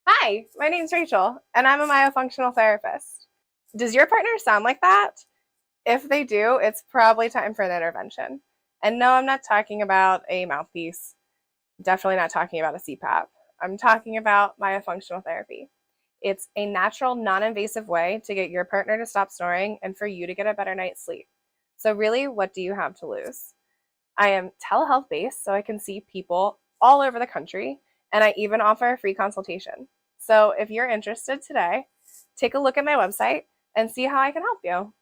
Hi, my name's Rachel, and I'm a myofunctional therapist. Does your partner sound like that? If they do, it's probably time for an intervention. And no, I'm not talking about a mouthpiece, definitely not talking about a CPAP. I'm talking about myofunctional therapy. It's a natural, non invasive way to get your partner to stop snoring and for you to get a better night's sleep. So, really, what do you have to lose? I am telehealth based, so I can see people all over the country, and I even offer a free consultation. So if you're interested today, take a look at my website and see how I can help you.